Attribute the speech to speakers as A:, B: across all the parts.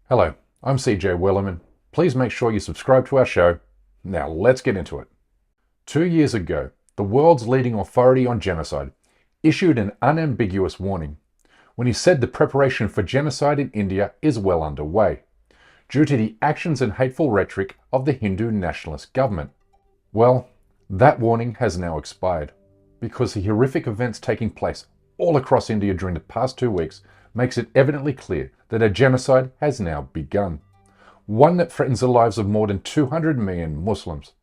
A: Hello, I'm CJ Wellerman. Please make sure you subscribe to our show. Now let's get into it. 2 years ago, the world's leading authority on genocide issued an unambiguous warning when he said the preparation for genocide in India is well underway, due to the actions and hateful rhetoric of the Hindu nationalist government. Well, that warning has now expired, because the horrific events taking place all across India during the past 2 weeks makes it evidently clear that a genocide has now begun, one that threatens the lives of more than 200 million Muslims.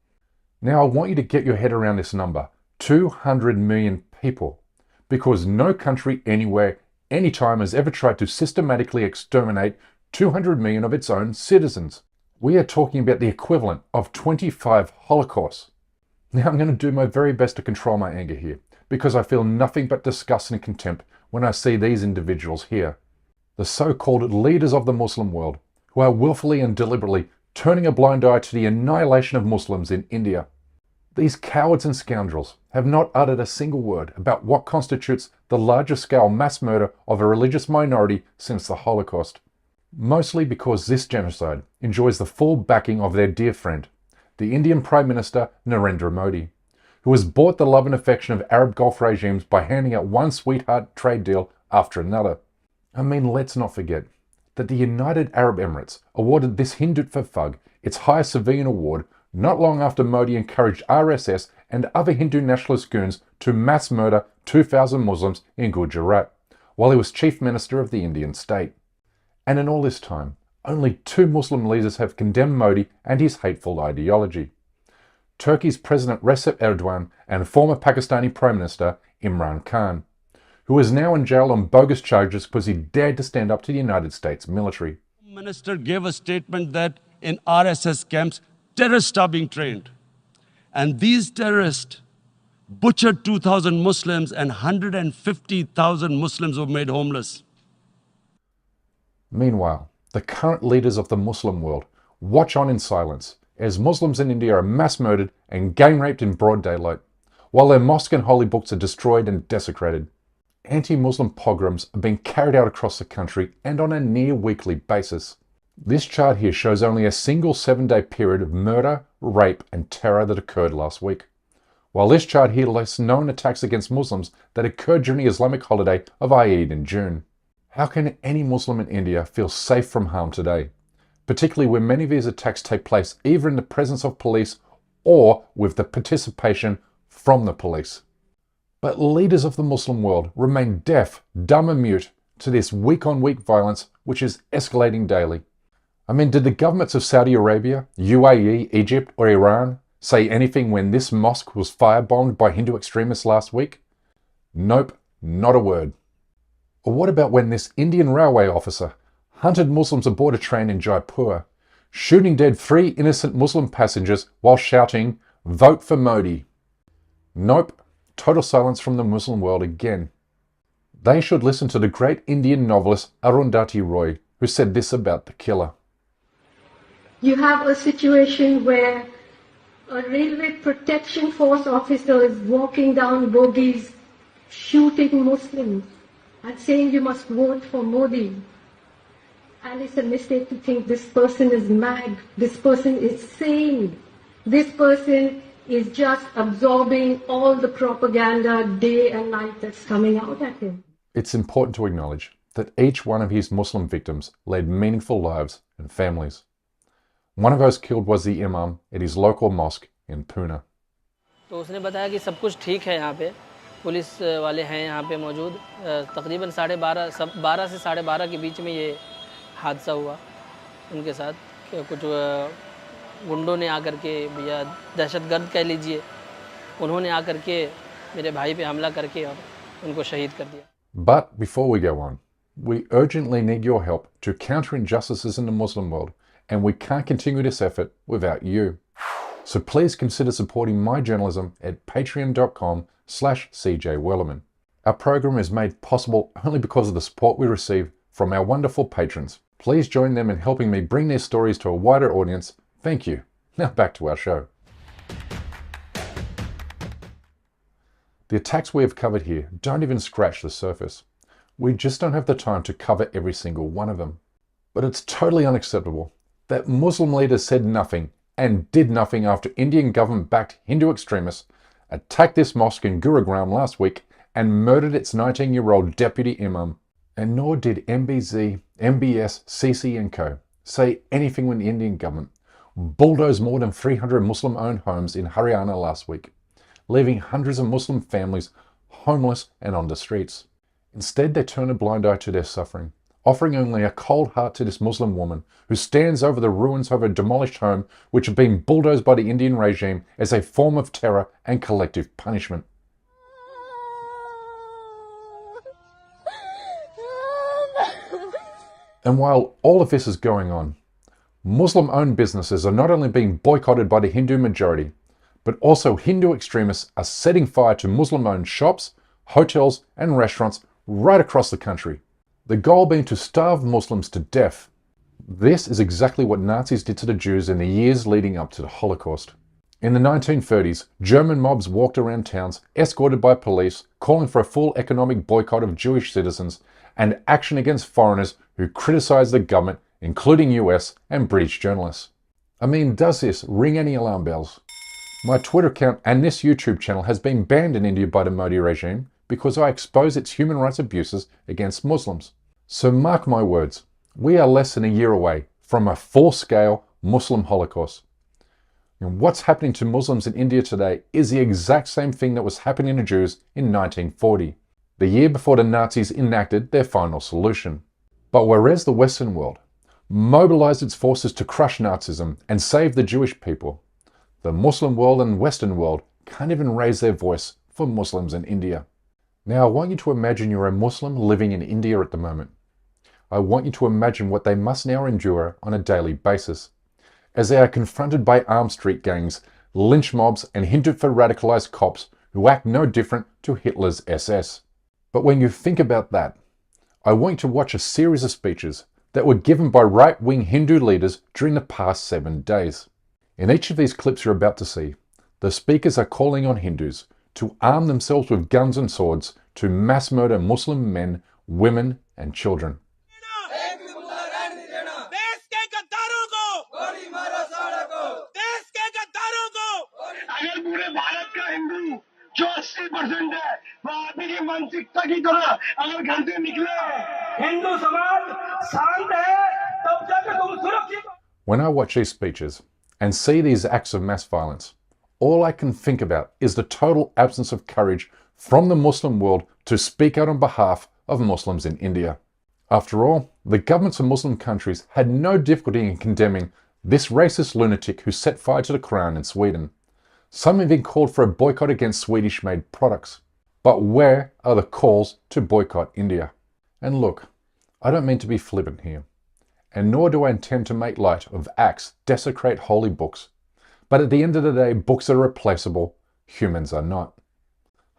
A: Now I want you to get your head around this number, 200 million people, because no country anywhere, anytime has ever tried to systematically exterminate 200 million of its own citizens. We are talking about the equivalent of 25 Holocausts. Now I'm going to do my very best to control my anger here, because I feel nothing but disgust and contempt when I see these individuals here. The so-called leaders of the Muslim world, who are willfully and deliberately turning a blind eye to the annihilation of Muslims in India. These cowards and scoundrels have not uttered a single word about what constitutes the largest scale mass murder of a religious minority since the Holocaust. Mostly because this genocide enjoys the full backing of their dear friend, the Indian Prime Minister Narendra Modi, who has bought the love and affection of Arab Gulf regimes by handing out one sweetheart trade deal after another. I mean, let's not forget that the United Arab Emirates awarded this Hindutva thug its highest civilian award not long after Modi encouraged RSS and other Hindu nationalist goons to mass murder 2,000 Muslims in Gujarat, while he was Chief Minister of the Indian state. And in all this time, only 2 Muslim leaders have condemned Modi and his hateful ideology: Turkey's President Recep Erdogan and former Pakistani Prime Minister Imran Khan, who is now in jail on bogus charges because he dared to stand up to the United States military.
B: The Minister gave a statement that in RSS camps, terrorists are being trained. And these terrorists butchered 2,000 Muslims and 150,000 Muslims were made homeless.
A: Meanwhile, the current leaders of the Muslim world watch on in silence as Muslims in India are mass murdered and gang raped in broad daylight, while their mosque and holy books are destroyed and desecrated. Anti-Muslim pogroms are being carried out across the country and on a near weekly basis. This chart here shows only a single 7-day period of murder, rape and terror that occurred last week, while this chart here lists known attacks against Muslims that occurred during the Islamic holiday of Eid in June. How can any Muslim in India feel safe from harm today, particularly when many of these attacks take place either in the presence of police or with the participation from the police? But leaders of the Muslim world remain deaf, dumb and mute to this week-on-week violence which is escalating daily. I mean, did the governments of Saudi Arabia, UAE, Egypt or Iran say anything when this mosque was firebombed by Hindu extremists last week? Nope, not a word. Or what about when this Indian railway officer hunted Muslims aboard a train in Jaipur, shooting dead 3 innocent Muslim passengers while shouting, "Vote for Modi"? Nope, total silence from the Muslim world again. They should listen to the great Indian novelist Arundhati Roy, who said this about the killer.
C: You have a situation where a railway protection force officer is walking down bogies, shooting Muslims and saying you must vote for Modi. And it's a mistake to think this person is mad, this person is sane, this person is just absorbing all the propaganda day and night that's coming out at him.
A: It's important to acknowledge that each one of his Muslim victims led meaningful lives and families. One of those killed was the imam at his local mosque in Pune.
D: तो उसने बताया कि सब कुछ ठीक है यहाँ पे, पुलिस वाले हैं यहाँ पे मौजूद। तकरीबन 12:30 से 12:30 के बीच में ये हादसा हुआ उनके साथ। कुछ गुंडों ने आकर के, या दहशतगर्द कह लीजिए, उन्होंने आकर के मेरे भाई पे हमला करके और उनको शहीद कर दिया।
A: But before we go on, we urgently need your help to counter injustices in the Muslim world, and we can't continue this effort without you. So please consider supporting my journalism at patreon.com/CJ Wellerman. Our program is made possible only because of the support we receive from our wonderful patrons. Please join them in helping me bring their stories to a wider audience. Thank you. Now back to our show. The attacks we have covered here don't even scratch the surface. We just don't have the time to cover every single one of them. But it's totally unacceptable that Muslim leaders said nothing and did nothing after Indian government-backed Hindu extremists attacked this mosque in Gurugram last week and murdered its 19-year-old deputy imam. And nor did MBZ, MBS, CC and Co. say anything when the Indian government bulldozed more than 300 Muslim-owned homes in Haryana last week, leaving hundreds of Muslim families homeless and on the streets. Instead, they turn a blind eye to their suffering, offering only a cold heart to this Muslim woman who stands over the ruins of her demolished home, which have been bulldozed by the Indian regime as a form of terror and collective punishment. And while all of this is going on, Muslim-owned businesses are not only being boycotted by the Hindu majority, but also Hindu extremists are setting fire to Muslim-owned shops, hotels and restaurants right across the country. The goal being to starve Muslims to death. This is exactly what Nazis did to the Jews in the years leading up to the Holocaust. In the 1930s, German mobs walked around towns escorted by police, calling for a full economic boycott of Jewish citizens and action against foreigners who criticized the government, including US and British journalists. I mean, does this ring any alarm bells? My Twitter account and this YouTube channel has been banned in India by the Modi regime because I expose its human rights abuses against Muslims. So mark my words, we are less than a year away from a full-scale Muslim Holocaust. And what's happening to Muslims in India today is the exact same thing that was happening to Jews in 1940, the year before the Nazis enacted their final solution. But whereas the Western world mobilized its forces to crush Nazism and save the Jewish people, the Muslim world and Western world can't even raise their voice for Muslims in India. Now I want you to imagine you're a Muslim living in India at the moment. I want you to imagine what they must now endure on a daily basis, as they are confronted by armed street gangs, lynch mobs and Hindu radicalized cops who act no different to Hitler's SS. But when you think about that, I want you to watch a series of speeches that were given by right-wing Hindu leaders during the past 7 days. In each of these clips you're about to see, the speakers are calling on Hindus to arm themselves with guns and swords to mass murder Muslim men, women and children.
E: जो 80% है वो आप ही की मानसिकता की तरह अगर घर से निकले हिंदू समाज शांत है तब जाकर तुम सुरक्षित।
A: When I watch these speeches and see these acts of mass violence, all I can think about is the total absence of courage from the Muslim world to speak out on behalf of Muslims in India. After all, the governments of Muslim countries had no difficulty in condemning this racist lunatic who set fire to the Quran in Sweden. Some even called for a boycott against Swedish-made products. But where are the calls to boycott India? And look, I don't mean to be flippant here, and nor do I intend to make light of acts desecrate holy books. But at the end of the day, books are replaceable, humans are not.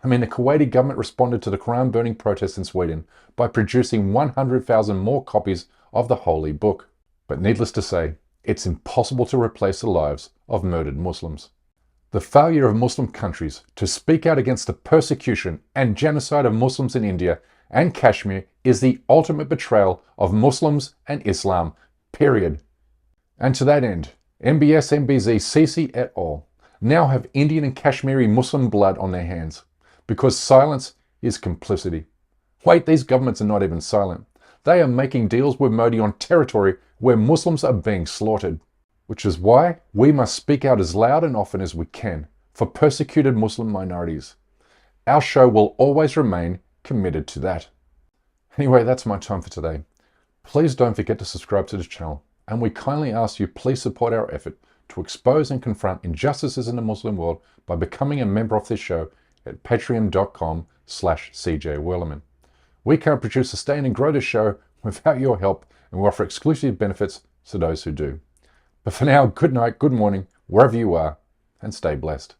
A: I mean, the Kuwaiti government responded to the Quran burning protests in Sweden by producing 100,000 more copies of the holy book. But needless to say, it's impossible to replace the lives of murdered Muslims. The failure of Muslim countries to speak out against the persecution and genocide of Muslims in India and Kashmir is the ultimate betrayal of Muslims and Islam, period. And to that end, MBS, MBZ, CC et al. Now have Indian and Kashmiri Muslim blood on their hands, because silence is complicity. Wait, these governments are not even silent. They are making deals with Modi on territory where Muslims are being slaughtered. Which is why we must speak out as loud and often as we can for persecuted Muslim minorities. Our show will always remain committed to that. Anyway, that's my time for today. Please don't forget to subscribe to the channel, and we kindly ask you please support our effort to expose and confront injustices in the Muslim world by becoming a member of this show at patreon.com/CJWellerman. We can't produce, sustain and grow this show without your help, and we offer exclusive benefits to those who do. But for now, good night, good morning, wherever you are, and stay blessed.